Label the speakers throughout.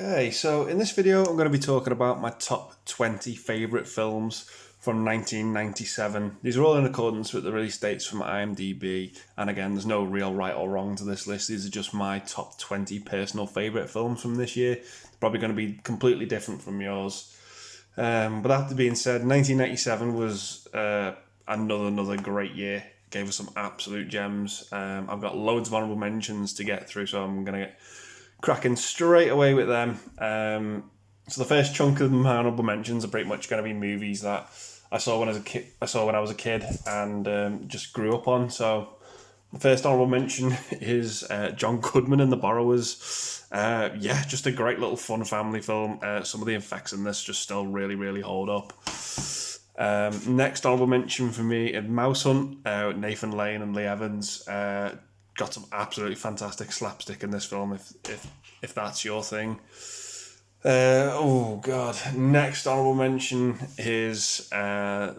Speaker 1: Okay, so in this video, I'm going to be talking about my top 20 favourite films from 1997. These are all in accordance with the release dates from IMDb, and again, there's no real right or wrong to this list. These are just my top 20 personal favourite films from this year. They're probably going to be completely different from yours. But that being said, 1997 was another great year. Gave us some absolute gems. I've got loads of honourable mentions to get through, so I'm going to get cracking straight away with them. So the first chunk of my honourable mentions are pretty much going to be movies that I saw when I was a kid and just grew up on. So the first honourable mention is John Goodman and The Borrowers. Just a great little fun family film. Some of the effects in this just still really hold up. Next honourable mention for me is Mouse Hunt, Nathan Lane and Lee Evans. Got some absolutely fantastic slapstick in this film, if that's your thing. Next honourable mention is The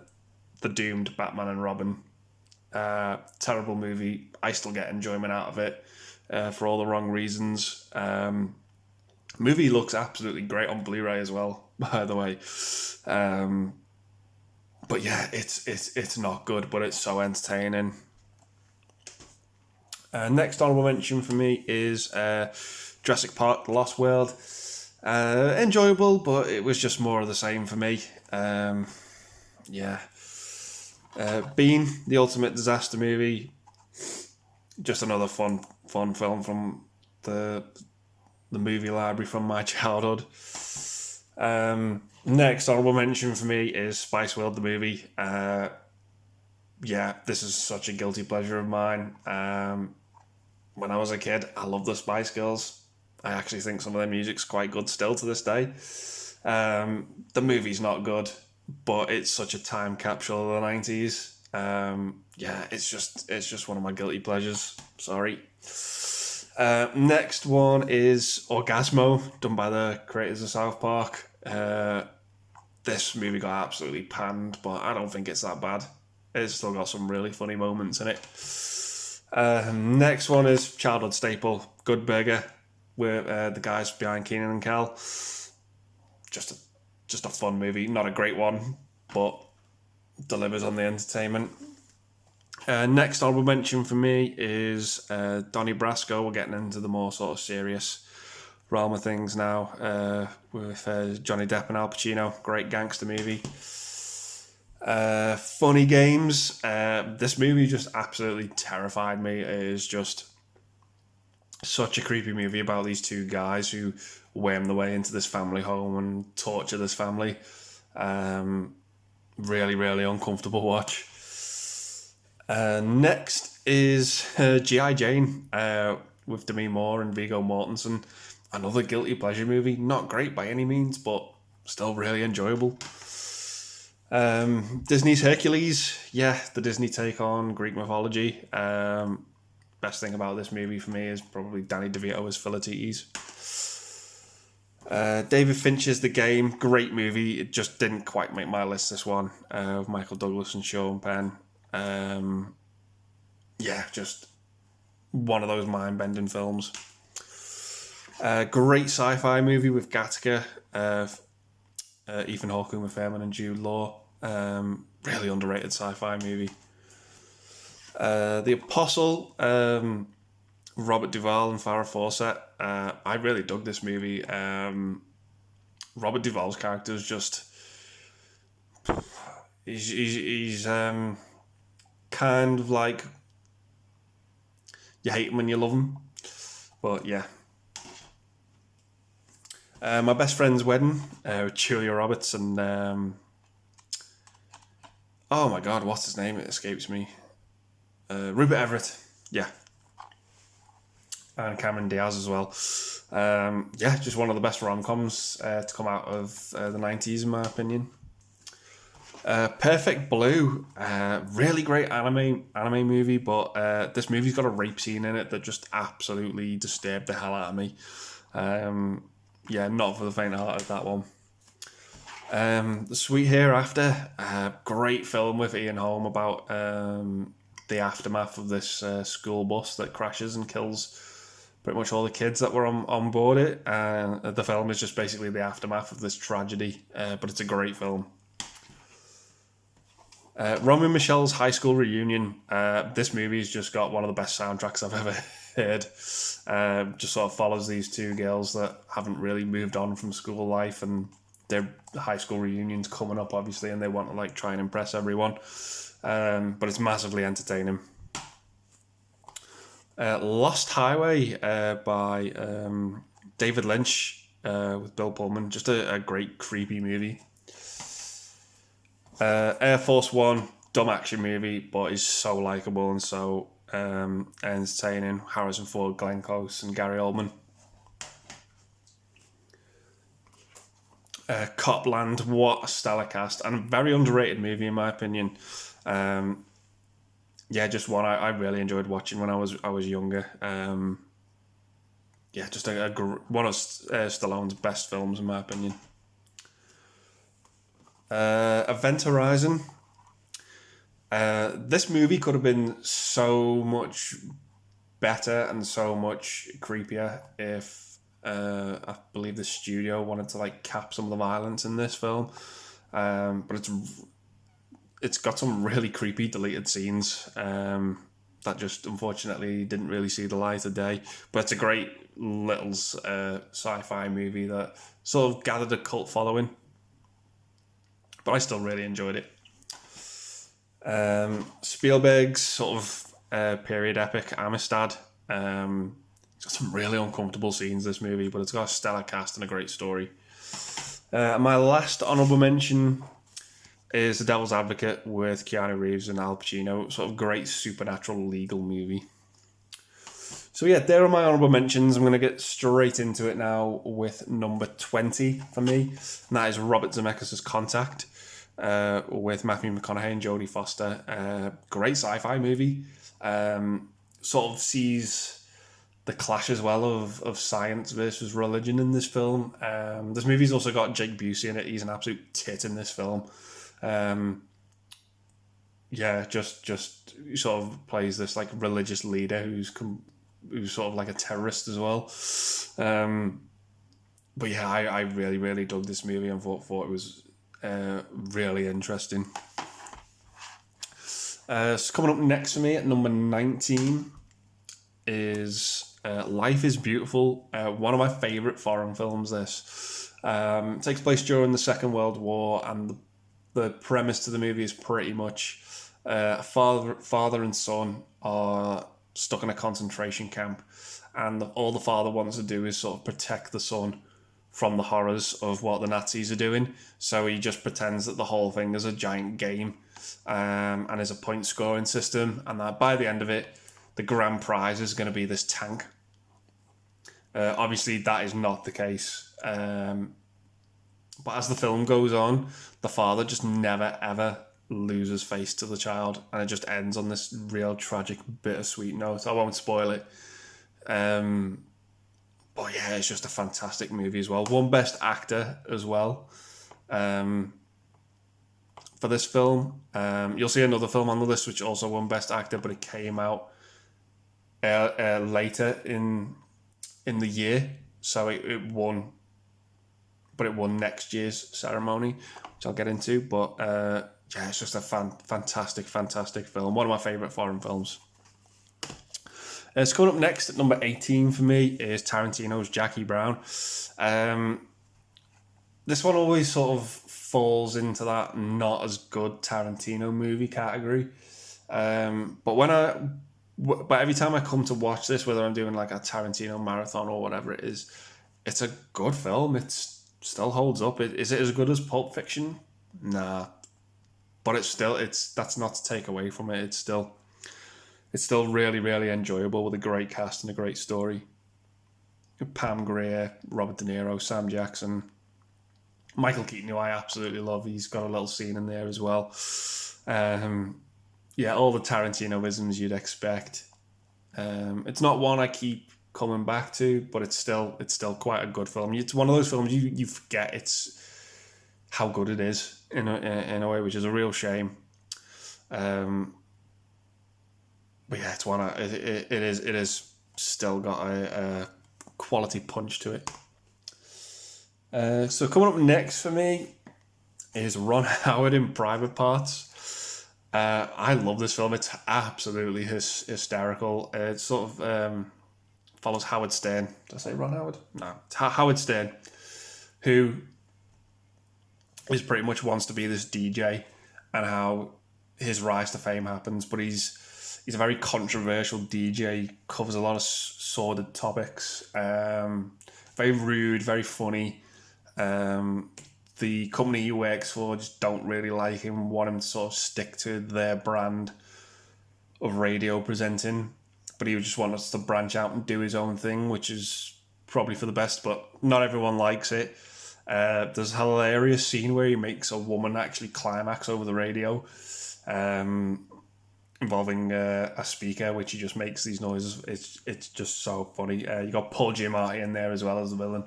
Speaker 1: Doomed Batman and Robin. Terrible movie. I still get enjoyment out of it for all the wrong reasons. Movie looks absolutely great on Blu-ray as well, by the way. But yeah, it's not good, but it's so entertaining. Next honourable mention for me is Jurassic Park: The Lost World. Enjoyable, but it was just more of the same for me. Bean, the ultimate disaster movie. Just another fun film from the movie library from my childhood. Next honourable mention for me is Spice World, the movie. This is such a guilty pleasure of mine. When I was a kid, I loved the Spice Girls. I actually think some of their music's quite good still to this day. The movie's not good, but it's such a time capsule of the 90s. It's just one of my guilty pleasures. Sorry. Next one is Orgasmo, done by the creators of South Park. This movie got absolutely panned, but I don't think it's that bad. It's still got some really funny moments in it. Next one is childhood staple, Good Burger, with the guys behind Keenan and Kel. Just a fun movie, not a great one, but delivers on the entertainment. Next honourable mention for me is Donnie Brasco. We're getting into the more sort of serious realm of things now with Johnny Depp and Al Pacino. Great gangster movie. Funny Games. This movie just absolutely terrified me. It is just such a creepy movie about these two guys who worm their way into this family home and torture this family. Really uncomfortable watch. Next is G.I. Jane with Demi Moore and Viggo Mortensen. Another guilty pleasure movie. Not great by any means, but still really enjoyable. Disney's Hercules. Yeah, the Disney take on Greek mythology. Best thing about this movie for me is probably Danny DeVito as Philoctetes. David Fincher's The Game. Great movie. It just didn't quite make my list, this one. With Michael Douglas and Sean Penn. Just one of those mind-bending films. Great sci-fi movie with Gattaca. Ethan Hawke, Uma Thurman and Jude Law. Really underrated sci-fi movie. The Apostle, Robert Duvall and Farrah Fawcett. I really dug this movie. Robert Duvall's character is just... He's kind of like... You hate him when you love him. But yeah. My Best Friend's Wedding with Julia Roberts and oh my god, what's his name? It escapes me. Rupert Everett, yeah, and Cameron Diaz as well. Just one of the best rom-coms to come out of the 90s in my opinion. Perfect Blue, really great anime movie, but this movie's got a rape scene in it that just absolutely disturbed the hell out of me. Not for the faint-hearted, that one. The Sweet Hereafter, great film with Ian Holm about the aftermath of this school bus that crashes and kills pretty much all the kids that were on board it. The film is just basically the aftermath of this tragedy, but it's a great film. Romy and Michelle's high school reunion. This movie's just got one of the best soundtracks I've ever heard. Just sort of follows these two girls that haven't really moved on from school life, and their high school reunion's coming up, obviously, and they want to like try and impress everyone. But it's massively entertaining. Lost Highway by David Lynch with Bill Pullman. Just a great creepy movie. Air Force One, dumb action movie, but is so likeable and so entertaining. Harrison Ford, Glenn Close, and Gary Oldman. Copland, what a stellar cast, and a very underrated movie in my opinion. Just one I really enjoyed watching when I was younger. Just one of Stallone's best films in my opinion. Event Horizon. This movie could have been so much better and so much creepier if I believe the studio wanted to like cap some of the violence in this film. But it's got some really creepy deleted scenes that just unfortunately didn't really see the light of day. But it's a great little sci-fi movie that sort of gathered a cult following. But I still really enjoyed it. Spielberg's sort of period epic, Amistad. It's got some really uncomfortable scenes, this movie, but it's got a stellar cast and a great story. My last honourable mention is The Devil's Advocate with Keanu Reeves and Al Pacino. Sort of great supernatural legal movie. So yeah, there are my honourable mentions. I'm going to get straight into it now with number 20 for me. And that is Robert Zemeckis' Contact with Matthew McConaughey and Jodie Foster. Great sci-fi movie. Sort of sees the clash as well of science versus religion in this film. This movie's also got Jake Busey in it. He's an absolute tit in this film. Just sort of plays this like religious leader who's sort of like a terrorist as well. But yeah, I really, really dug this movie and thought it was really interesting. So coming up next for me at number 19 is Life is Beautiful. One of my favourite foreign films, this. It takes place during the Second World War, and the premise to the movie is pretty much a father and son are stuck in a concentration camp, and all the father wants to do is sort of protect the son from the horrors of what the Nazis are doing. So he just pretends that the whole thing is a giant game and is a point scoring system, and that by the end of it, the grand prize is going to be this tank. Obviously, that is not the case. But as the film goes on, the father just never, ever loses face to the child, and it just ends on this real tragic, bittersweet note. I won't spoil it. But yeah, it's just a fantastic movie as well. Won Best Actor as well for this film. You'll see another film on the list which also won Best Actor, but it came out later in the year, so it won. But it won next year's ceremony, which I'll get into. But it's just a fantastic film. One of my favourite foreign films. So coming up next at number 18 for me is Tarantino's Jackie Brown. This one always sort of falls into that not as good Tarantino movie category. But every time I come to watch this, whether I'm doing like a Tarantino marathon or whatever it is, it's a good film. It still holds up. Is it as good as Pulp Fiction? Nah. But that's not to take away from it. It's still really, really enjoyable with a great cast and a great story. Pam Grier, Robert De Niro, Sam Jackson, Michael Keaton, who I absolutely love. He's got a little scene in there as well. All the Tarantino-isms you'd expect. It's not one I keep coming back to, but it's still quite a good film. It's one of those films you forget it's how good it is in a way, which is a real shame. But yeah, it's one. It is still got a quality punch to it. So coming up next for me is Ron Howard in Private Parts. I love this film. It's absolutely hysterical. It sort of follows Howard Stern. Did I say Ron Howard? No. It's Howard Stern, who is pretty much wants to be this DJ, and how his rise to fame happens. But he's a very controversial DJ. He covers a lot of sordid topics. Very rude, very funny. The company he works for just don't really like him, want him to sort of stick to their brand of radio presenting, but he would just want us to branch out and do his own thing, which is probably for the best, but not everyone likes it. There's a hilarious scene where he makes a woman actually climax over the radio, involving a speaker, which he just makes these noises. It's just so funny. You got Paul Giamatti in there as well as the villain.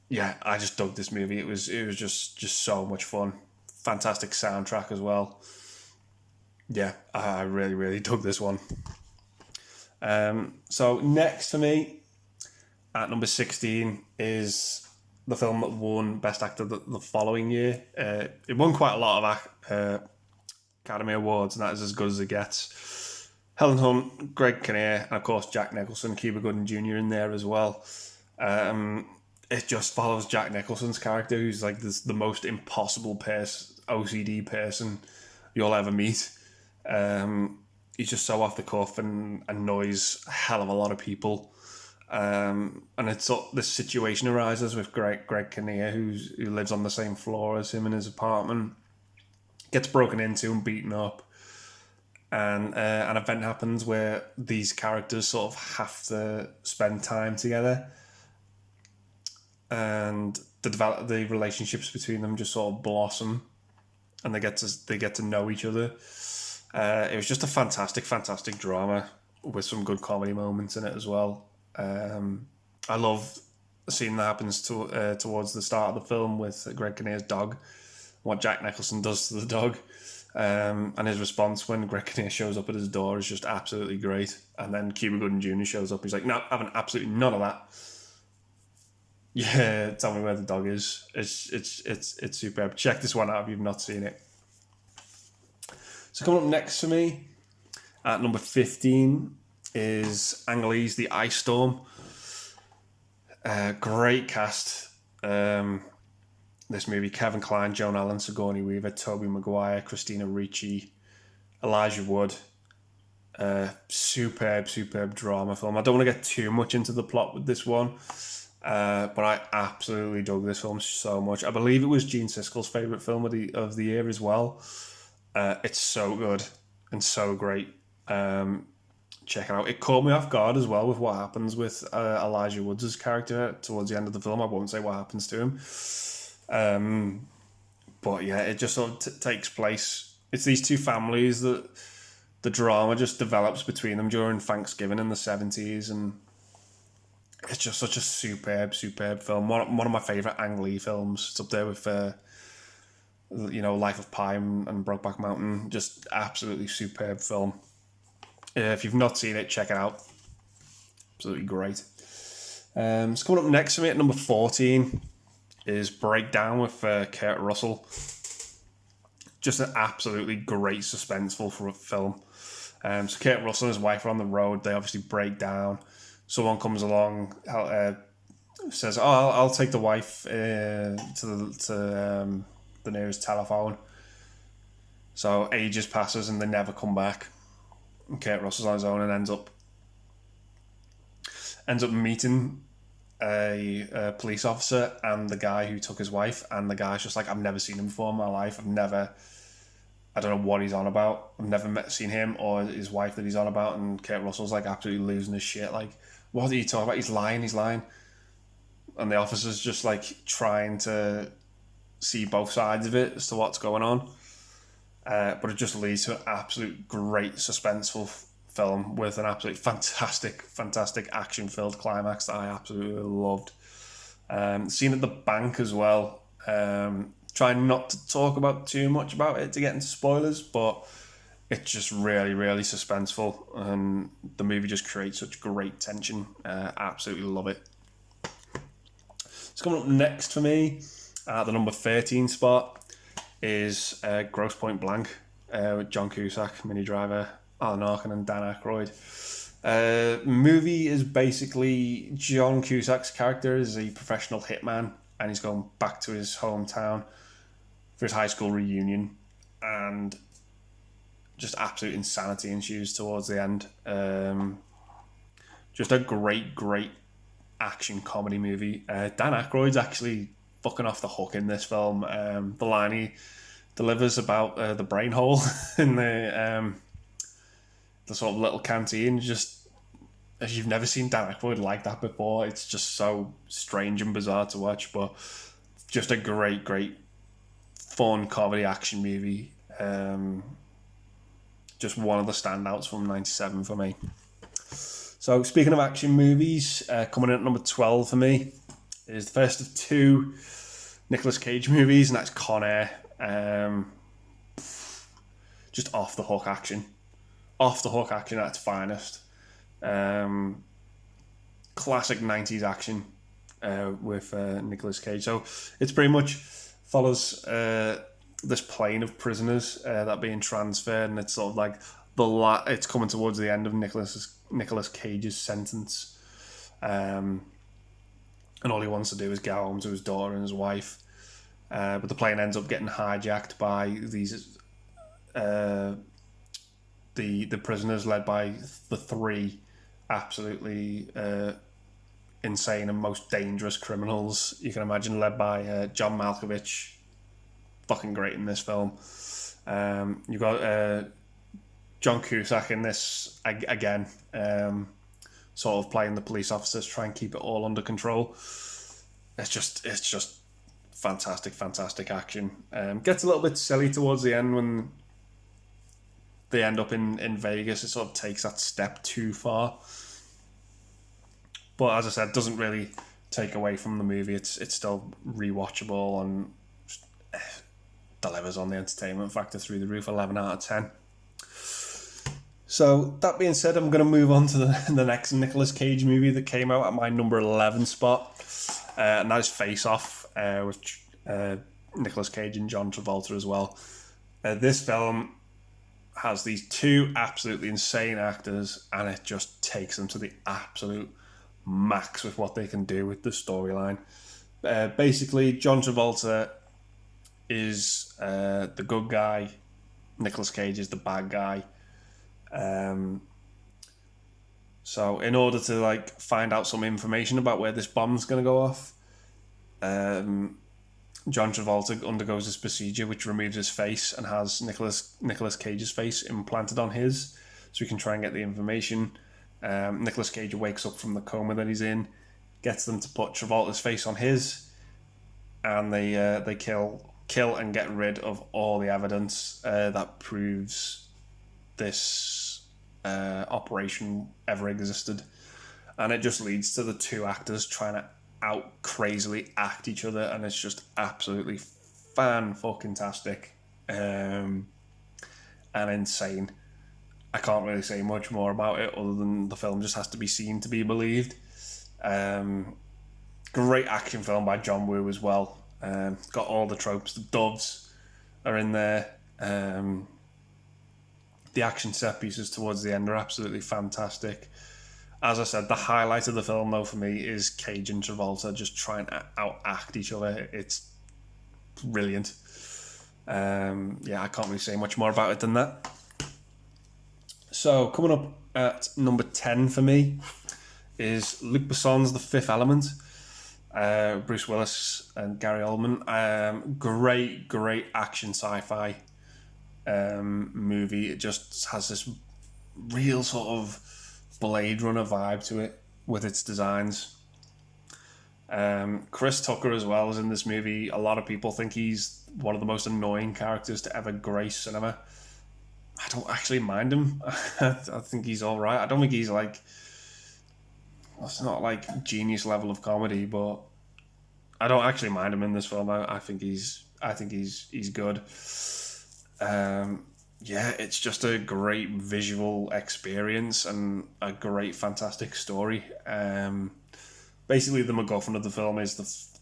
Speaker 1: Yeah, I just dug this movie. It was just so much fun. Fantastic soundtrack as well. Yeah, I really, really dug this one. So next for me, at number 16, is the film that won Best Actor the following year. It won quite a lot of Academy Awards, and that is as good as it gets. Helen Hunt, Greg Kinnear, and of course Jack Nicholson, Cuba Gooding Jr. in there as well. It just follows Jack Nicholson's character, who's like the most impossible OCD person you'll ever meet. He's just so off the cuff and annoys a hell of a lot of people. And it's this situation arises with Greg Kinnear, who lives on the same floor as him in his apartment, gets broken into and beaten up. And an event happens where these characters sort of have to spend time together. And the relationships between them just sort of blossom, and they get to know each other. It was just a fantastic drama with some good comedy moments in it as well. I love the scene that happens towards the start of the film with Greg Kinnear's dog, what Jack Nicholson does to the dog, and his response when Greg Kinnear shows up at his door is just absolutely great. And then Cuba Gooding Jr. shows up. He's like, "No, having absolutely none of that. Yeah, tell me where the dog is." It's superb. Check this one out if you've not seen it. So coming up next for me, at number 15, is Angelese, the Ice Storm. Great cast. This movie: Kevin Kline, Joan Allen, Sigourney Weaver, Tobey Maguire, Christina Ricci, Elijah Wood. Superb drama film. I don't want to get too much into the plot with this one. But I absolutely dug this film so much. I believe it was Gene Siskel's favourite film of the year as well. It's so good and so great. Check it out. It caught me off guard as well with what happens with Elijah Woods' character towards the end of the film. I won't say what happens to him. But yeah, it just sort of takes place. It's these two families that the drama just develops between them during Thanksgiving in the 70s, and it's just such a superb film. One of my favourite Ang Lee films. It's up there with, Life of Pi and Brokeback Mountain. Just absolutely superb film. If you've not seen it, check it out. Absolutely great. So coming up next for me at number 14 is Breakdown with Kurt Russell. Just an absolutely great suspenseful film. So Kurt Russell and his wife are on the road. They obviously break down. Someone comes along, says, "Oh, I'll take the wife to the nearest telephone." So ages passes and they never come back. And Kurt Russell's on his own and ends up meeting a police officer and the guy who took his wife. And the guy's just like, "I've never seen him before in my life. I don't know what he's on about. I've never seen him or his wife that he's on about." And Kurt Russell's like absolutely losing his shit. Like, "What are you talking about? He's lying. And the officer's just like trying to see both sides of it as to what's going on. But it just leads to an absolute great suspenseful film with an absolutely fantastic action-filled climax that I absolutely loved. Scene at the bank as well. Trying not to talk about too much about it to get into spoilers, but it's just really, really suspenseful, and the movie just creates such great tension. Absolutely love it. So coming up next for me, at the number 13 spot, is Grosse Pointe Blank with John Cusack, Minnie Driver, Alan Arkin, and Dan Aykroyd. Movie is basically John Cusack's character is a professional hitman, and he's going back to his hometown for his high school reunion, and just absolute insanity ensues towards the end. Just a great action comedy movie. Dan Aykroyd's actually fucking off the hook in this film. The line he delivers about the brain hole in the sort of little canteen, just as you've never seen Dan Aykroyd like that before. It's just so strange and bizarre to watch, but just a great fun comedy action movie. Just one of the standouts from 97 for me. So speaking of action movies, coming in at number 12 for me is the first of two Nicolas Cage movies, and that's Conair. Just off the hook action at its finest. Classic 90s action with Nicolas Cage. So it's pretty much follows this plane of prisoners that are being transferred, and it's sort of like it's coming towards the end of Nicolas Cage's sentence, and all he wants to do is go home to his daughter and his wife, but the plane ends up getting hijacked by these the prisoners led by the three absolutely insane and most dangerous criminals you can imagine, led by John Malkovich. Fucking great in this film. You've got John Cusack in this again, sort of playing the police officers, try and keep it all under control. It's just fantastic action. Gets a little bit silly towards the end when they end up in Vegas. It sort of takes that step too far, but as I said, doesn't really take away from the movie. It's still rewatchable and delivers on the entertainment factor through the roof. 11 out of 10. So that being said, I'm going to move on to the next Nicolas Cage movie that came out at my number 11 spot, and that is Face Off with Nicolas Cage and John Travolta as well. This film has these two absolutely insane actors, and it just takes them to the absolute max with what they can do with the storyline. Basically, John Travolta is the good guy, Nicolas Cage is the bad guy. So in order to find out some information about where this bomb's going to go off, John Travolta undergoes this procedure which removes his face and has Nicolas Cage's face implanted on his, so he can try and get the information. Nicolas Cage wakes up from the coma that he's in, gets them to put Travolta's face on his, and they kill and get rid of all the evidence that proves this operation ever existed. And it just leads to the two actors trying to out crazily act each other, and it's just absolutely fan-fucking-tastic and insane. I can't really say much more about it other than the film just has to be seen to be believed. Great action film by John Woo as well. Got all the tropes. The doves are in there. The action set pieces towards the end are absolutely fantastic. As I said, the highlight of the film, though, for me is Cage and Travolta just trying to out-act each other. It's brilliant. I can't really say much more about it than that. So, coming up at number 10 for me is Luc Besson's The Fifth Element. Bruce Willis and Gary Oldman. Great action sci-fi movie. It just has this real sort of Blade Runner vibe to it with its designs. Chris Tucker as well is in this movie. A lot of people think he's one of the most annoying characters to ever grace cinema. I don't actually mind him. I think he's all right. I don't think he's it's not genius level of comedy, but I don't actually mind him in this film. I think he's good. yeah, it's just a great visual experience and a great, fantastic story. Basically, the MacGuffin of the film is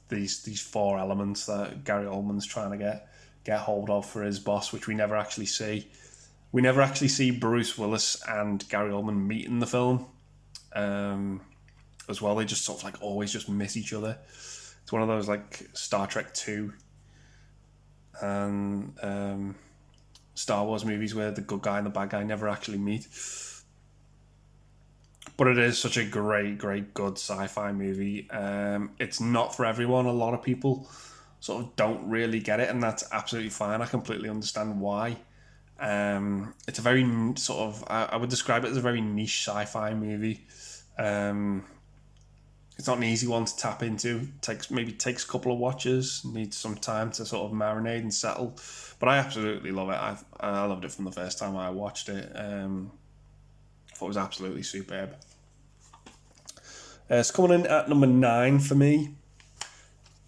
Speaker 1: these four elements that Gary Oldman's trying to get hold of for his boss, which we never actually see. We never actually see Bruce Willis and Gary Oldman meet in the film. As well, they just sort of like always just miss each other. It's one of those like Star Trek 2 and Star Wars movies where the good guy and the bad guy never actually meet. But it is such a great, good sci-fi movie. It's not for everyone. A lot of people sort of don't really get it, and that's absolutely fine. I completely understand why. It's a very sort of, I would describe it as a very niche sci-fi movie. It's not an easy one to tap into. Takes a couple of watches, needs some time to sort of marinate and settle. But I absolutely love it. I loved it from the first time I watched it. I thought it was absolutely superb. It's coming in at number 9 for me.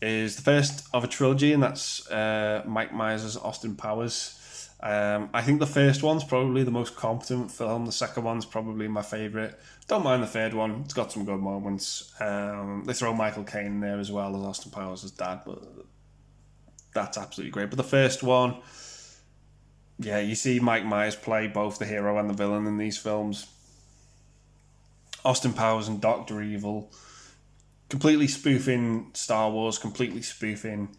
Speaker 1: Is the first of a trilogy, and that's Mike Myers' Austin Powers. I think the first one's probably the most competent film. The second one's probably my favourite. Don't mind the third one. It's got some good moments. They throw Michael Caine in there as well as Austin Powers' dad, but that's absolutely great. But the first one, yeah, you see Mike Myers play both the hero and the villain in these films. Austin Powers and Dr. Evil, completely spoofing Star Wars, completely spoofing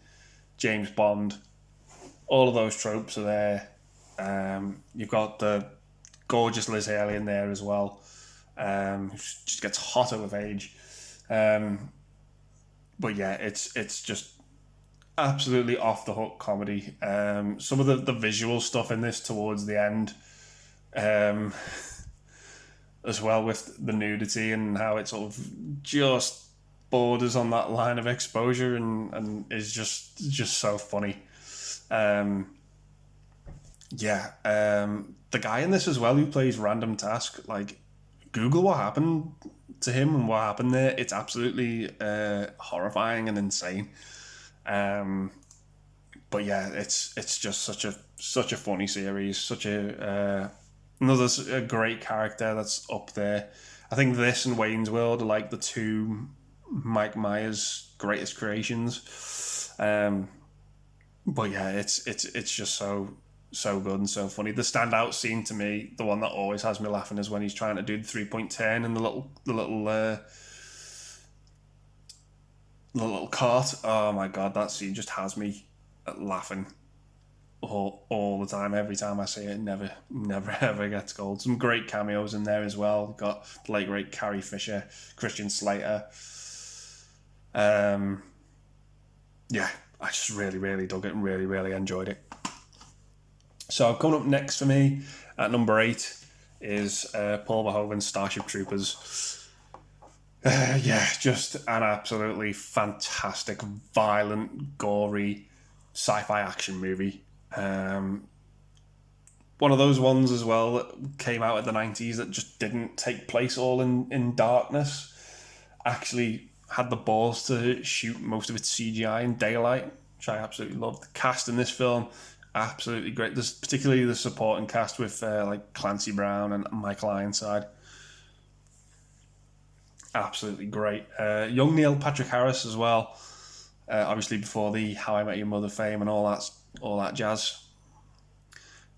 Speaker 1: James Bond. All of those tropes are there. You've got the gorgeous Liz Haley in there as well. Who just gets hotter with age. But yeah, it's just absolutely off the hook comedy. Some of the visual stuff in this towards the end, as well, with the nudity and how it sort of just borders on that line of exposure and is just so funny. The guy in this as well who plays Random Task, like, Google what happened to him and what happened there. It's absolutely horrifying and insane. But yeah, it's just such a funny series, such a another great character that's up there. I think this and Wayne's World are like the two Mike Myers' greatest creations. But yeah, it's just so good and so funny. The standout scene to me, the one that always has me laughing, is when he's trying to do the 3-point turn in the little cart. Oh my god, that scene just has me laughing all the time. Every time I see it, never ever gets old. Some great cameos in there as well. Got the late great Carrie Fisher, Christian Slater. Yeah, I just really dug it and really enjoyed it. So coming up next for me at number 8 is Paul Verhoeven's Starship Troopers. Just an absolutely fantastic, violent, gory sci-fi action movie. One of those ones as well that came out in the 90s that just didn't take place all in darkness. Actually had the balls to shoot most of its CGI in daylight, which I absolutely loved. The cast in this film, absolutely great. There's particularly the supporting cast with like Clancy Brown and Michael Ironside. Absolutely great. Young Neil Patrick Harris as well. Obviously before the How I Met Your Mother fame and all that jazz.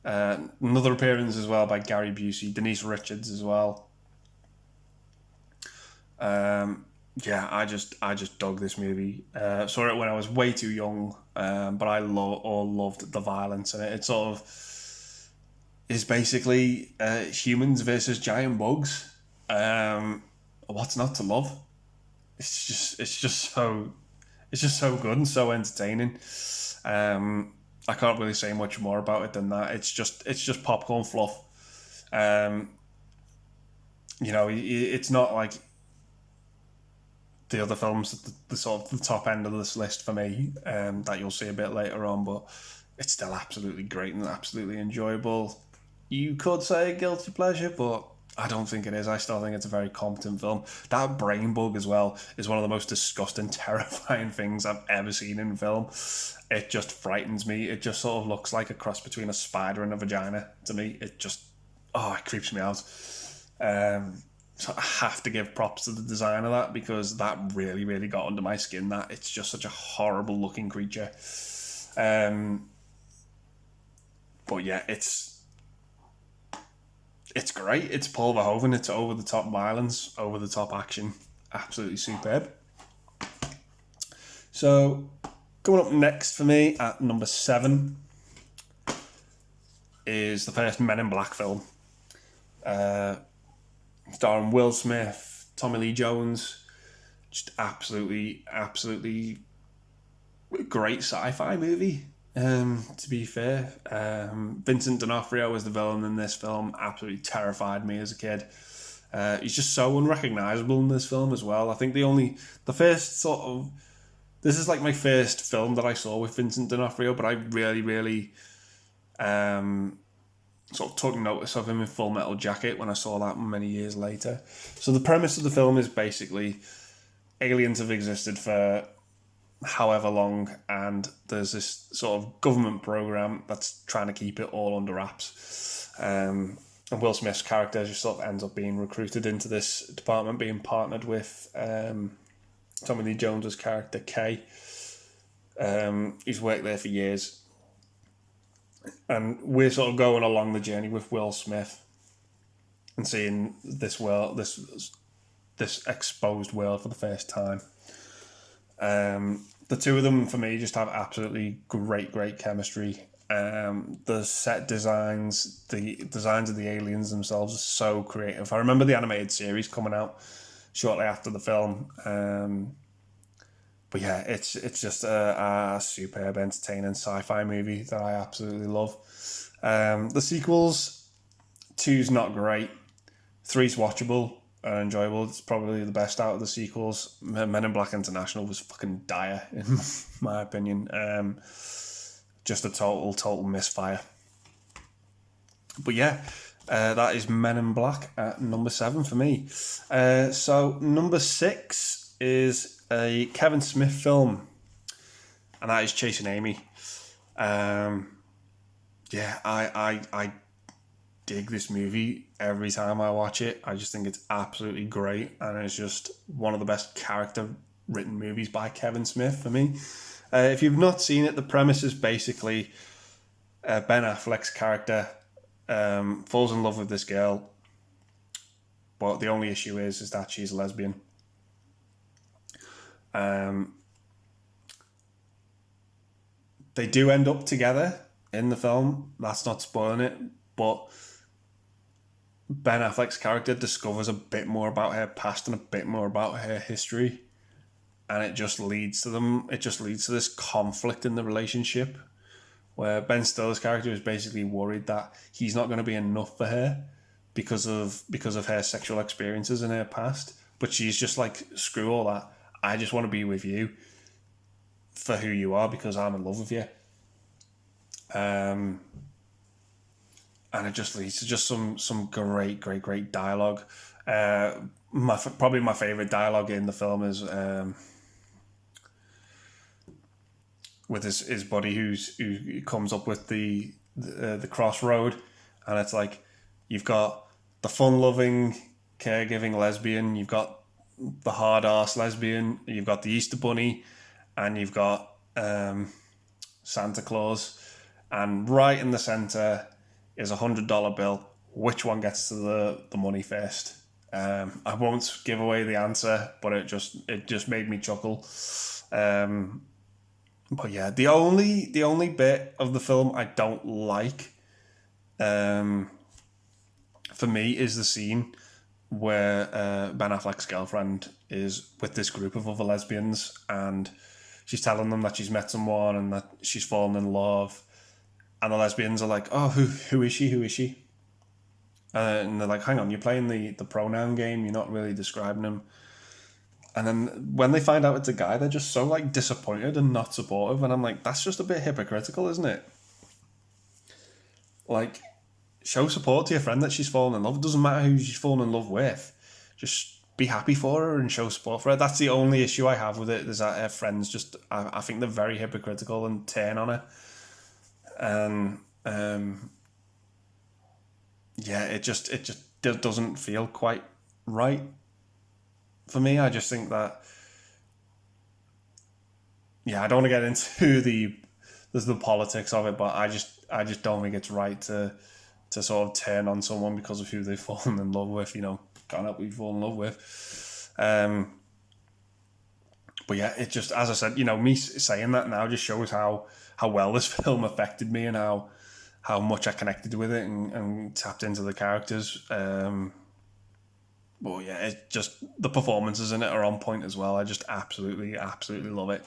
Speaker 1: Another appearance as well by Gary Busey, Denise Richards as well. I just dug this movie. Saw it when I was way too young, but I loved the violence in it. It sort of is basically humans versus giant bugs. What's not to love? It's just so good and so entertaining. I can't really say much more about it than that. It's just popcorn fluff. It's not like the other films at the sort of the top end of this list for me, that you'll see a bit later on, but it's still absolutely great and absolutely enjoyable. You could say a guilty pleasure, but I don't think it is. I still think it's a very competent film. That brain bug as well is one of the most disgusting, terrifying things I've ever seen in film. It just frightens me. It just sort of looks like a cross between a spider and a vagina to me. It just, it creeps me out. So I have to give props to the design of that, because that really, really got under my skin. That it's just such a horrible looking creature. But yeah, it's great. It's Paul Verhoeven. It's over the top violence, over the top action. Absolutely superb. So coming up next for me at number 7 is the first Men in Black film. Starring Will Smith, Tommy Lee Jones. Just absolutely great sci-fi movie. To be fair, Vincent D'Onofrio was the villain in this film. Absolutely terrified me as a kid. He's just so unrecognisable in this film as well. I think the first sort of, this is like my first film that I saw with Vincent D'Onofrio, but I really sort of took notice of him in Full Metal Jacket when I saw that many years later. So the premise of the film is basically aliens have existed for however long, and there's this sort of government program that's trying to keep it all under wraps. And Will Smith's character just sort of ends up being recruited into this department, being partnered with Tommy Lee Jones's character Kay. He's worked there for years. And we're sort of going along the journey with Will Smith and seeing this world, this exposed world for the first time. The two of them, for me, just have absolutely great chemistry. The set designs, the designs of the aliens themselves are so creative. I remember the animated series coming out shortly after the film. But yeah, it's just a superb, entertaining sci-fi movie that I absolutely love. The sequels, 2's not great. 3's watchable and enjoyable. It's probably the best out of the sequels. Men in Black International was fucking dire, in my opinion. Just a total misfire. But yeah, that is Men in Black at number 7 for me. So number 6 is a Kevin Smith film, and that is Chasing Amy. I dig this movie every time I watch it. I just think it's absolutely great, and it's just one of the best character written movies by Kevin Smith for me. If you've not seen it, the premise is basically Ben Affleck's character falls in love with this girl, but the only issue is that she's a lesbian. They do end up together in the film. That's not spoiling it, but Ben Affleck's character discovers a bit more about her past and a bit more about her history, and it just leads to this conflict in the relationship where Ben Stiller's character is basically worried that he's not going to be enough for her because of her sexual experiences in her past, but she's just like, screw all that. I just want to be with you for who you are because I'm in love with you. And it just leads to just some great dialogue. Probably my favourite dialogue in the film is with his buddy who comes up with the crossroad, and it's like, you've got the fun-loving, caregiving lesbian, you've got the hard-ass lesbian, you've got the Easter Bunny, and you've got Santa Claus, and right in the centre is $100 bill. Which one gets to the money first? I won't give away the answer, but it just made me chuckle. But yeah, the only bit of the film I don't like, for me, is the scene where Ben Affleck's girlfriend is with this group of other lesbians, and she's telling them that she's met someone and that she's fallen in love, and the lesbians are like, "Oh, who is she? And they're like, "Hang on, you're playing the pronoun game. You're not really describing him." And then when they find out it's a guy, they're just so like disappointed and not supportive, and I'm like, that's just a bit hypocritical, isn't it? Like, show support to your friend that she's fallen in love. It doesn't matter who she's fallen in love with. Just be happy for her and show support for her. That's the only issue I have with it, is that her friends just, I think they're very hypocritical and turn on her. And yeah, it just doesn't feel quite right for me. I just think that, yeah, I don't want to get into the politics of it, but I just don't think it's right to sort of turn on someone because of who they've fallen in love with. Can't help who you fall in love with. But yeah, it just, as I said, me saying that now just shows how well this film affected me and how much I connected with it and tapped into the characters. But yeah, it just, the performances in it are on point as well. I just absolutely love it.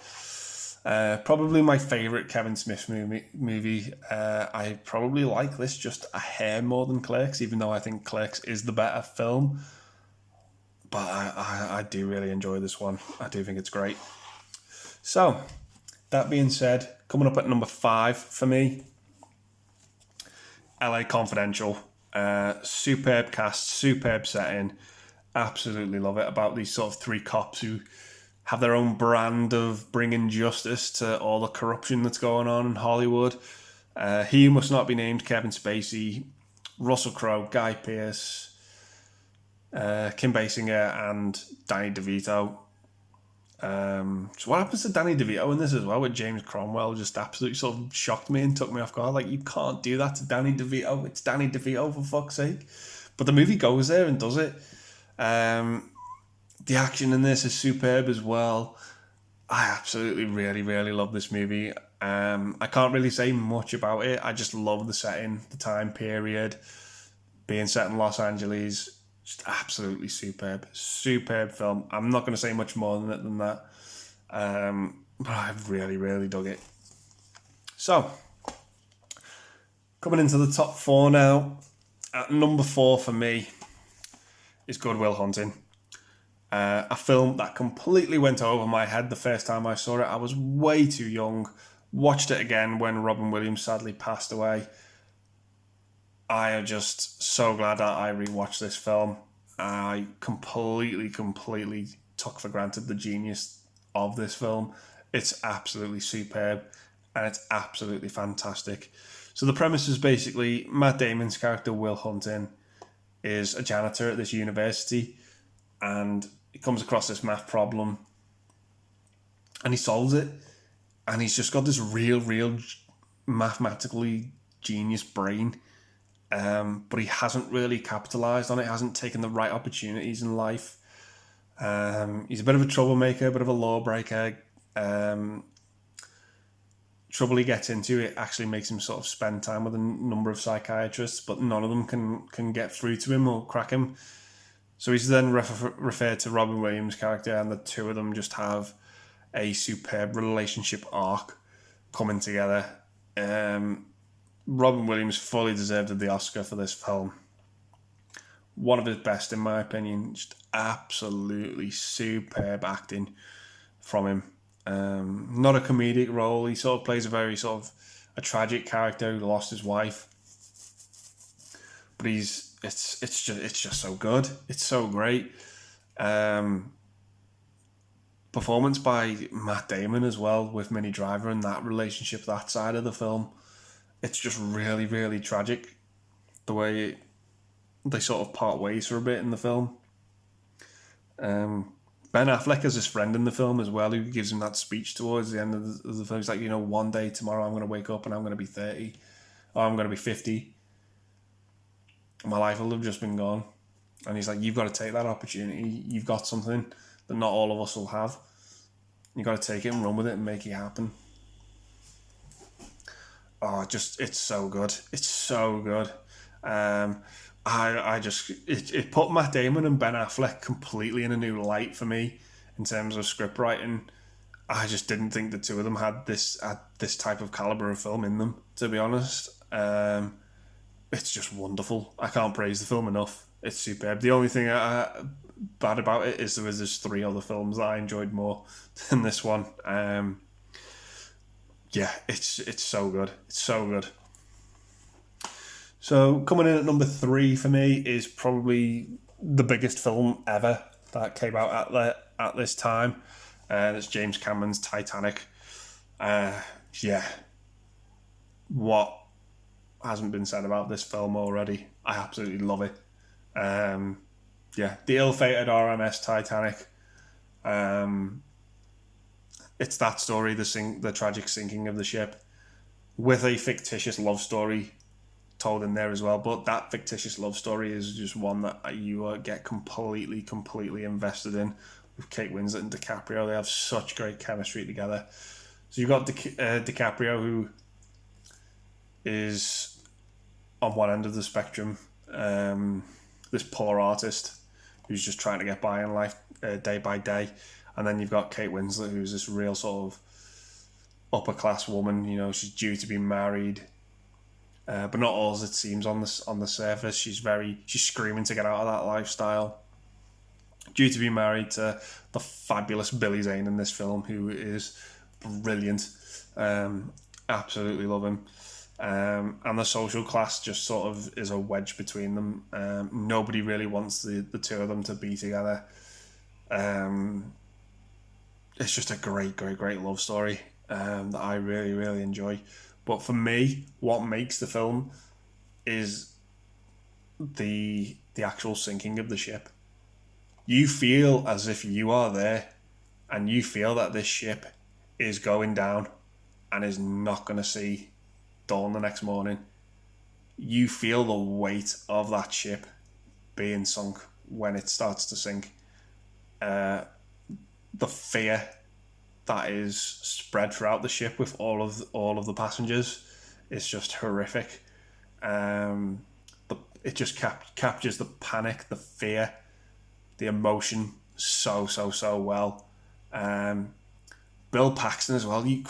Speaker 1: Probably my favourite Kevin Smith movie. I probably like this just a hair more than Clerks, even though I think Clerks is the better film. But I do really enjoy this one. I do think it's great. So, that being said, coming up at number 5 for me, LA Confidential. Superb cast, superb setting. Absolutely love it. About these sort of 3 cops who have their own brand of bringing justice to all the corruption that's going on in Hollywood. He Must Not Be Named, Kevin Spacey, Russell Crowe, Guy Pearce, Kim Basinger, and Danny DeVito. So what happens to Danny DeVito in this as well, with James Cromwell? Just absolutely sort of shocked me and took me off guard. Like, you can't do that to Danny DeVito. It's Danny DeVito, for fuck's sake. But the movie goes there and does it. The action in this is superb as well. I absolutely really love this movie. I can't really say much about it. I just love the setting, the time period, being set in Los Angeles. Just absolutely superb. Superb film. I'm not going to say much more than that. But I've really dug it. So, coming into the top 4 now. At number 4 for me is Goodwill Hunting. A film that completely went over my head the first time I saw it. I was way too young. Watched it again when Robin Williams sadly passed away. I am just so glad that I rewatched this film. I completely took for granted the genius of this film. It's absolutely superb and it's absolutely fantastic. So the premise is basically Matt Damon's character, Will Hunting, is a janitor at this university, and he comes across this math problem and he solves it, and he's just got this real mathematically genius brain, but he hasn't really capitalised on it, hasn't taken the right opportunities in life. He's a bit of a troublemaker, a bit of a lawbreaker. Trouble he gets into, it actually makes him sort of spend time with a number of psychiatrists, but none of them can get through to him or crack him. So he's then referred to Robin Williams' character, and the two of them just have a superb relationship arc coming together. Robin Williams fully deserved the Oscar for this film. One of his best, in my opinion. Just absolutely superb acting from him. Not a comedic role. He sort of plays a very sort of a tragic character who lost his wife. But it's just so good. It's so great. Performance by Matt Damon as well with Minnie Driver and that relationship, that side of the film. It's just really tragic the way they sort of part ways for a bit in the film. Ben Affleck as his friend in the film as well, who gives him that speech towards the end of the film. He's like, one day tomorrow I'm going to wake up and I'm going to be 30 or I'm going to be 50. My life will have just been gone. And he's like, you've got to take that opportunity. You've got something that not all of us will have. You've got to take it and run with it and make it happen. Oh, it's so good. It's so good. It put Matt Damon and Ben Affleck completely in a new light for me in terms of script writing. I just didn't think the two of them had this type of caliber of film in them, to be honest. It's just wonderful. I can't praise the film enough. It's superb. The only thing bad about it is there's 3 other films that I enjoyed more than this one. Yeah, it's so good. It's so good. So coming in at number 3 for me is probably the biggest film ever that came out at this time. That's James Cameron's Titanic. Yeah, what hasn't been said about this film already? I absolutely love it. Yeah, the ill-fated RMS Titanic. It's that story, the tragic sinking of the ship, with a fictitious love story told in there as well. But that fictitious love story is just one that you get completely invested in. With Kate Winslet and DiCaprio, they have such great chemistry together. So you've got DiCaprio, who is on one end of the spectrum, this poor artist who's just trying to get by in life day by day. And then you've got Kate Winslet, who's this real sort of upper class woman. You know, she's due to be married, but not all as it seems on the surface. She's screaming to get out of that lifestyle. Due to be married to the fabulous Billy Zane in this film, who is brilliant. Absolutely love him. And the social class just sort of is a wedge between them. Nobody really wants the two of them to be together. It's just a great love story that I really enjoy. But for me, what makes the film is the actual sinking of the ship. You feel as if you are there, and you feel that this ship is going down and is not going to see dawn the next morning. You feel the weight of that ship being sunk when it starts to sink. The fear that is spread throughout the ship with all of the passengers is just horrific. It just captures the panic, the fear, the emotion so well. Bill Paxton as well. You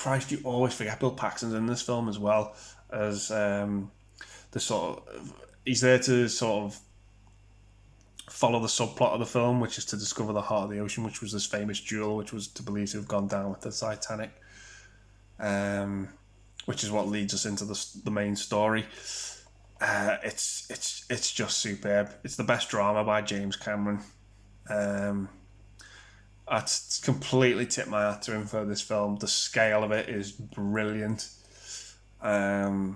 Speaker 1: always forget Bill Paxton's in this film as well as he's there to sort of follow the subplot of the film, which is to discover the heart of the ocean, which was this famous jewel, which was believed to have gone down with the Titanic, which is what leads us into the main story. It's just superb. It's the best drama by James Cameron. It's completely tipped my hat to him for this film. The scale of it is brilliant. The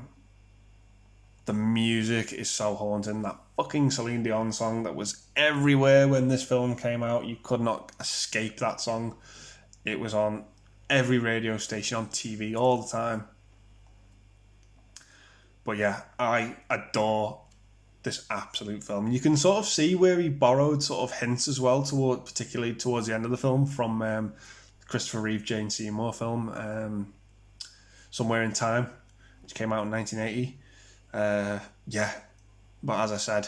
Speaker 1: music is so haunting. That fucking Celine Dion song that was everywhere when this film came out. You could not escape that song. It was on every radio station, on TV all the time. But yeah, I adore this absolute film. You can sort of see where he borrowed sort of hints as well, particularly towards the end of the film, from Christopher Reeve, Jane Seymour film, Somewhere in Time, which came out in 1980. Yeah, but as I said,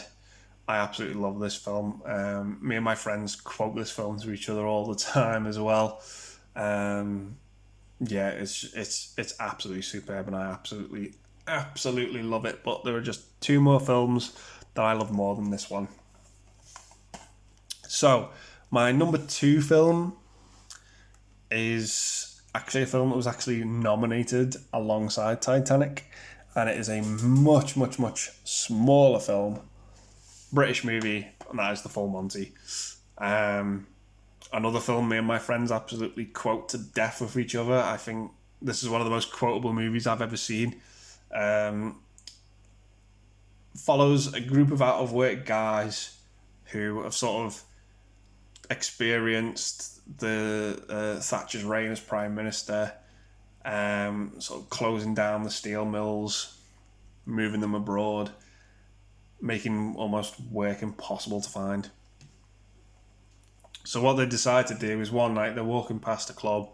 Speaker 1: I absolutely love this film. Me and my friends quote this film to each other all the time as well. Yeah, it's absolutely superb, and I absolutely love it. But there are just two more films that I love more than this one. So my number 2 film is actually a film that was actually nominated alongside Titanic, and it is a much smaller film, British movie, and that is The Full Monty. Another film me and my friends absolutely quote to death with each other. I think this is one of the most quotable movies I've ever seen. Follows a group of out-of-work guys who have sort of experienced the Thatcher's reign as Prime Minister, sort of closing down the steel mills, moving them abroad, making almost work impossible to find. So what they decide to do is one night they're walking past a club,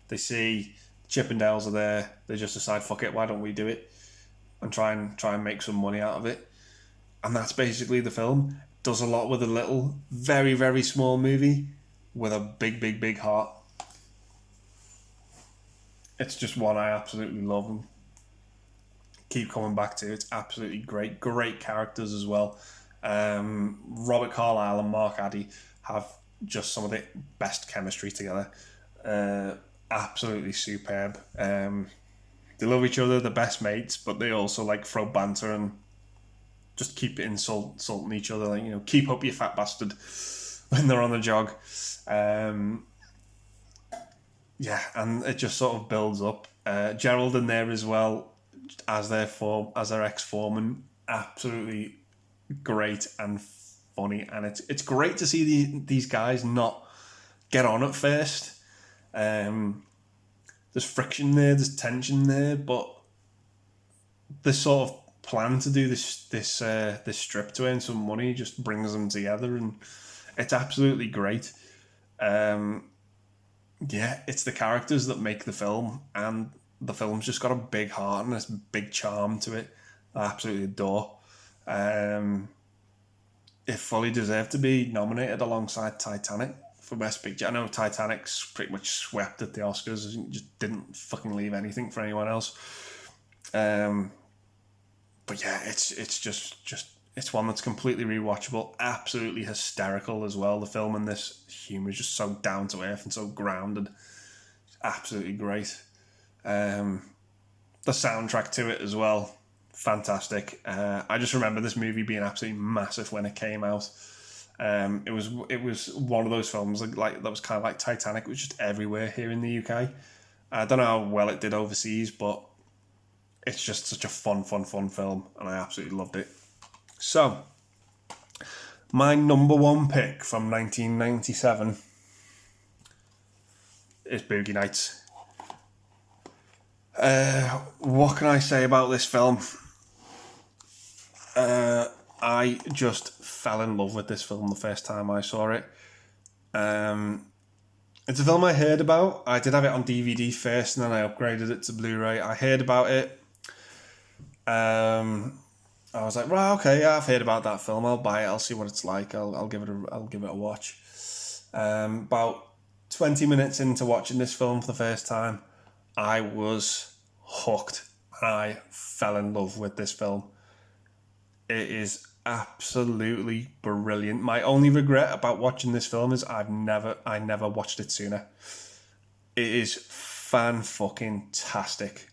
Speaker 1: they see Chippendales are there, they just decide, fuck it, why don't we do it? And try and make some money out of it. And that's basically the film. It does a lot with a little, very small movie with a big heart. It's just one I absolutely love and keep coming back to. It's absolutely great characters as well. Robert Carlyle and Mark Addy have just some of the best chemistry together. Absolutely superb. They love each other, they're best mates, but they also like throw banter and just keep insulting each other, like, keep up, you fat bastard, when they're on the jog. Yeah, and it just sort of builds up. Gerald in there as well as their ex-foreman, absolutely great and funny, and it's great to see these guys not get on at first. There's friction there, there's tension there, but this sort of plan to do this strip to earn some money just brings them together, and it's absolutely great. Yeah, it's the characters that make the film, and the film's just got a big heart and this big charm to it. I absolutely adore. It fully deserved to be nominated alongside Titanic for Best Picture. I know Titanic's pretty much swept at the Oscars and just didn't fucking leave anything for anyone else. But yeah, it's one that's completely rewatchable, absolutely hysterical as well. The film in this humour is just so down to earth and so grounded. Absolutely great. The soundtrack to it as well, fantastic. I just remember this movie being absolutely massive when it came out. It was one of those films like that was kind of like Titanic. It was just everywhere here in the UK. I don't know how well it did overseas, but it's just such a fun film, and I absolutely loved it. So, my number one pick from 1997 is Boogie Nights. What can I say about this film? I just fell in love with this film the first time I saw it. It's a film I heard about. I did have it on DVD first, and then I upgraded it to Blu-ray. I heard about it. I was like, right, okay, yeah, I've heard about that film. I'll buy it. I'll see what it's like. I'll give it a watch. About 20 minutes into watching this film for the first time, I was hooked. I fell in love with this film. It is absolutely brilliant. My only regret about watching this film is I never watched it sooner. It is fan-fucking-tastic.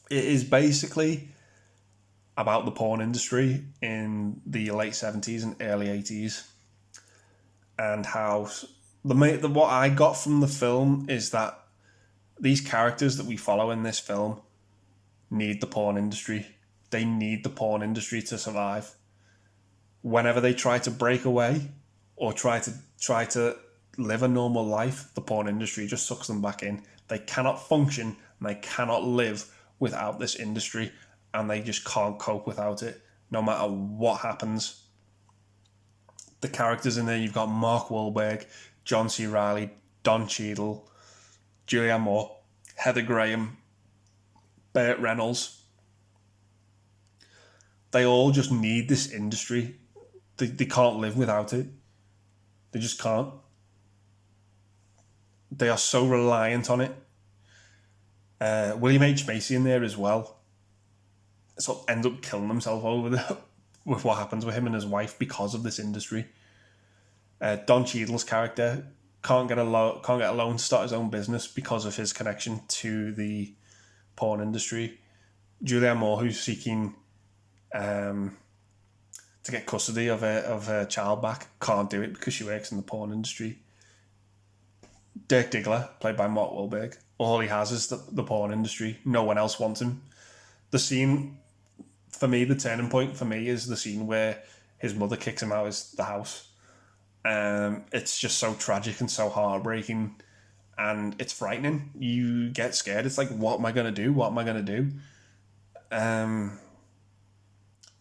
Speaker 1: It is basically about the porn industry in the late 70s and early 80s, and how what I got from the film is that these characters that we follow in this film need the porn industry. They need the porn industry to survive. Whenever they try to break away or try to live a normal life, the porn industry just sucks them back in. They cannot function and they cannot live without this industry, and they just can't cope without it, no matter what happens. The characters in there, you've got Mark Wahlberg, John C. Reilly, Don Cheadle, Julianne Moore, Heather Graham, Burt Reynolds. They all just need this industry. They can't live without it. They just can't. They are so reliant on it. William H. Macy in there as well. Sort of ends up killing himself with what happens with him and his wife because of this industry. Don Cheadle's character can't get a loan to start his own business because of his connection to the porn industry. Julianne Moore, who's seeking to get custody of her child back, can't do it because she works in the porn industry. Dirk Diggler, played by Mark Wahlberg, all he has is the porn industry. No one else wants him. The scene, for me, the turning point for me is the scene where his mother kicks him out of the house. It's just so tragic and so heartbreaking, and it's frightening. You get scared. It's like, what am I going to do? What am I going to do? The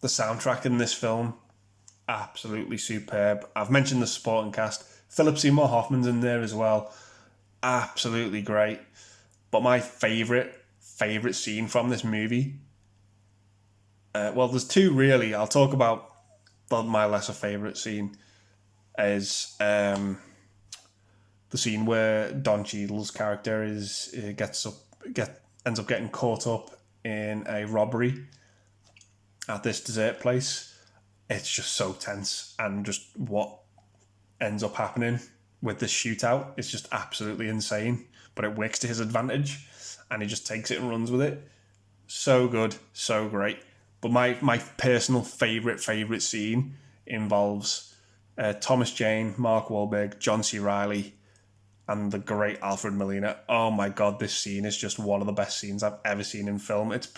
Speaker 1: soundtrack in this film, absolutely superb. I've mentioned the supporting cast. Philip Seymour Hoffman's in there as well. Absolutely great. But my favourite scene from this movie, well, there's two really. I'll talk about my lesser favourite scene, is the scene where Don Cheadle's character ends up getting caught up in a robbery at this dessert place. It's just so tense, and just what ends up happening with this shootout is just absolutely insane, but it works to his advantage, and he just takes it and runs with it. So good, so great. But my personal favourite scene involves Thomas Jane, Mark Wahlberg, John C. Reilly, and the great Alfred Molina. Oh my God, this scene is just one of the best scenes I've ever seen in film. It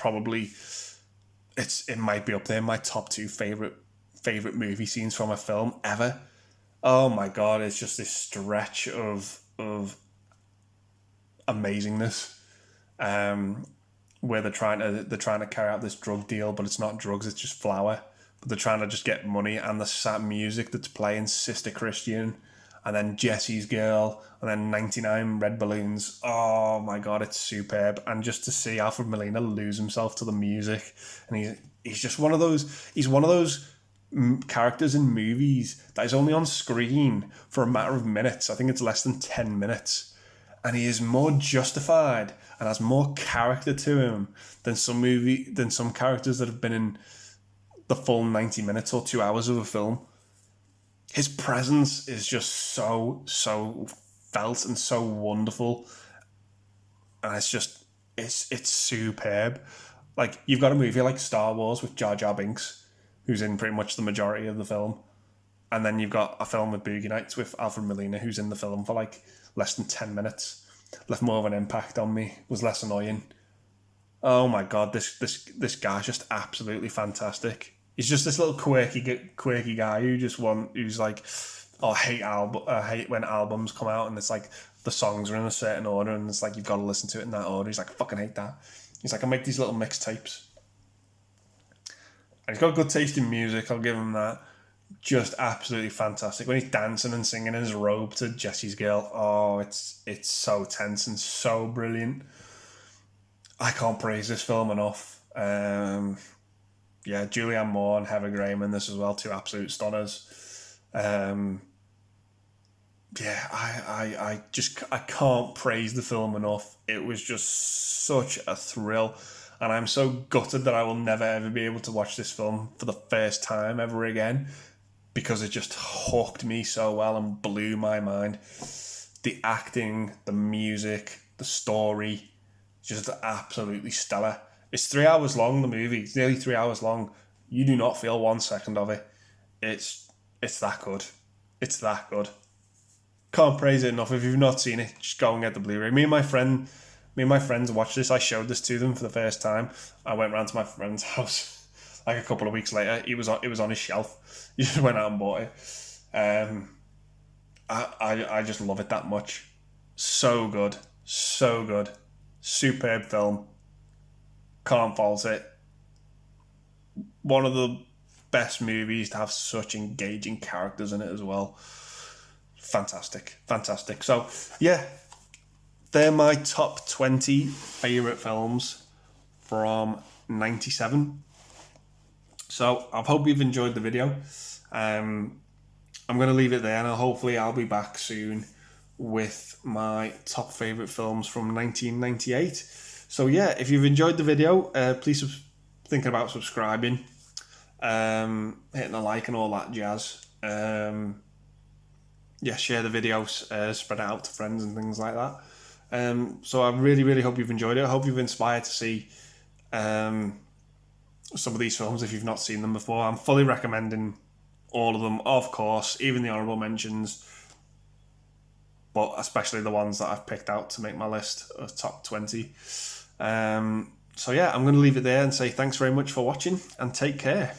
Speaker 1: might be up there in my top 2 favourite movie scenes from a film ever. Oh my God, it's just this stretch of amazingness. Where they're trying to carry out this drug deal, but it's not drugs, it's just flour. But they're trying to just get money, and the sad music that's playing, Sister Christian, and then Jesse's Girl, and then 99 Red Balloons. Oh my God, it's superb. And just to see Alfred Molina lose himself to the music, and he's just one of those characters in movies that is only on screen for a matter of minutes. I think it's less than 10 minutes. And he is more justified and has more character to him than some characters that have been in the full 90 minutes or 2 hours of a film. His presence is just so felt and so wonderful. And it's superb. Like, you've got a movie like Star Wars with Jar Jar Binks, who's in pretty much the majority of the film. And then you've got a film with Boogie Nights with Alfred Molina, who's in the film for like less than 10 minutes. Left more of an impact on me, was less annoying. Oh my God, this guy's just absolutely fantastic. He's just this little quirky guy who's like, oh, I hate when albums come out and it's like the songs are in a certain order and it's like you've got to listen to it in that order. He's like, I fucking hate that. He's like, I make these little mixtapes. And he's got good taste in music, I'll give him that. Just absolutely fantastic. When he's dancing and singing in his robe to Jesse's Girl, oh, it's so tense and so brilliant. I can't praise this film enough. Julianne Moore and Heather Graham in this as well, 2 absolute stunners. I can't praise the film enough. It was just such a thrill. And I'm so gutted that I will never ever be able to watch this film for the first time ever again, because it just hooked me so well and blew my mind. The acting, the music, the story, just absolutely stellar. It's 3 hours long, the movie. It's nearly 3 hours long. You do not feel 1 second of it. It's that good. It's that good. Can't praise it enough. If you've not seen it, just go and get the Blu-ray. Me and my friends watched this. I showed this to them for the first time. I went round to my friend's house like a couple of weeks later. It was on his shelf. He just went out and bought it. I just love it that much. So good. Superb film. Can't fault it. One of the best movies to have such engaging characters in it as well. Fantastic. So, yeah, they're my top 20 favourite films from 97. So, I hope you've enjoyed the video. I'm going to leave it there, and hopefully I'll be back soon with my top favourite films from 1998. So yeah, if you've enjoyed the video, please think about subscribing, hitting a like and all that jazz. Share the videos, spread it out to friends and things like that. So I really hope you've enjoyed it. I hope you've been inspired to see some of these films if you've not seen them before. I'm fully recommending all of them, of course, even the honourable mentions, but especially the ones that I've picked out to make my list of top 20. So yeah, I'm going to leave it there and say thanks very much for watching and take care.